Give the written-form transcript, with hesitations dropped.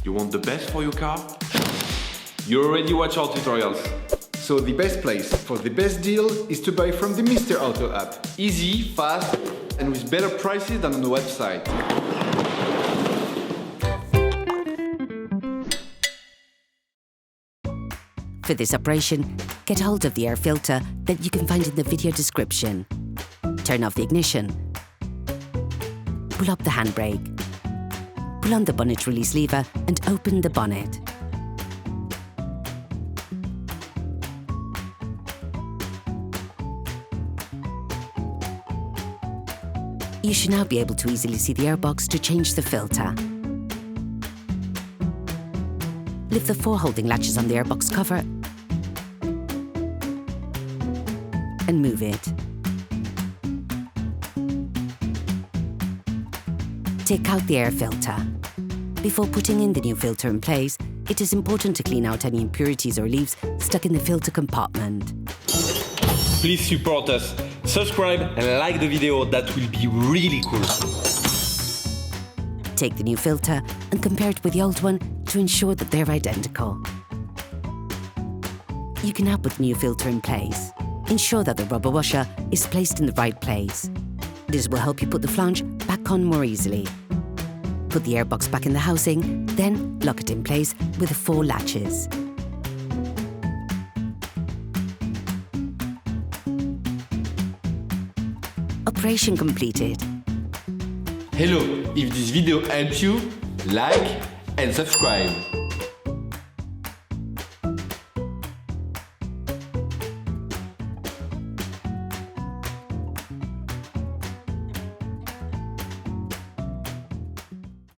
You want the best for your car? You already watch our tutorials. So the best place for the best deal is to buy from the Mr. Auto app. Easy, fast, and with better prices than on the website. For this operation, get hold of the air filter that you can find in the video description. Turn off the ignition. Pull up the handbrake. Pull on the bonnet release lever and open the bonnet. You should now be able to easily see the airbox to change the filter. Lift the 4 holding latches on the airbox cover and move it. Take out the air filter. Before putting in the new filter in place, it is important to clean out any impurities or leaves stuck in the filter compartment. Please support us. Subscribe and like the video, that will be really cool. Take the new filter and compare it with the old one to ensure that they're identical. You can now put the new filter in place. Ensure that the rubber washer is placed in the right place. This will help you put the flange back on more easily. Put the airbox back in the housing, then lock it in place with the 4 latches. Operation completed. Hello, if this video helps you, like and subscribe.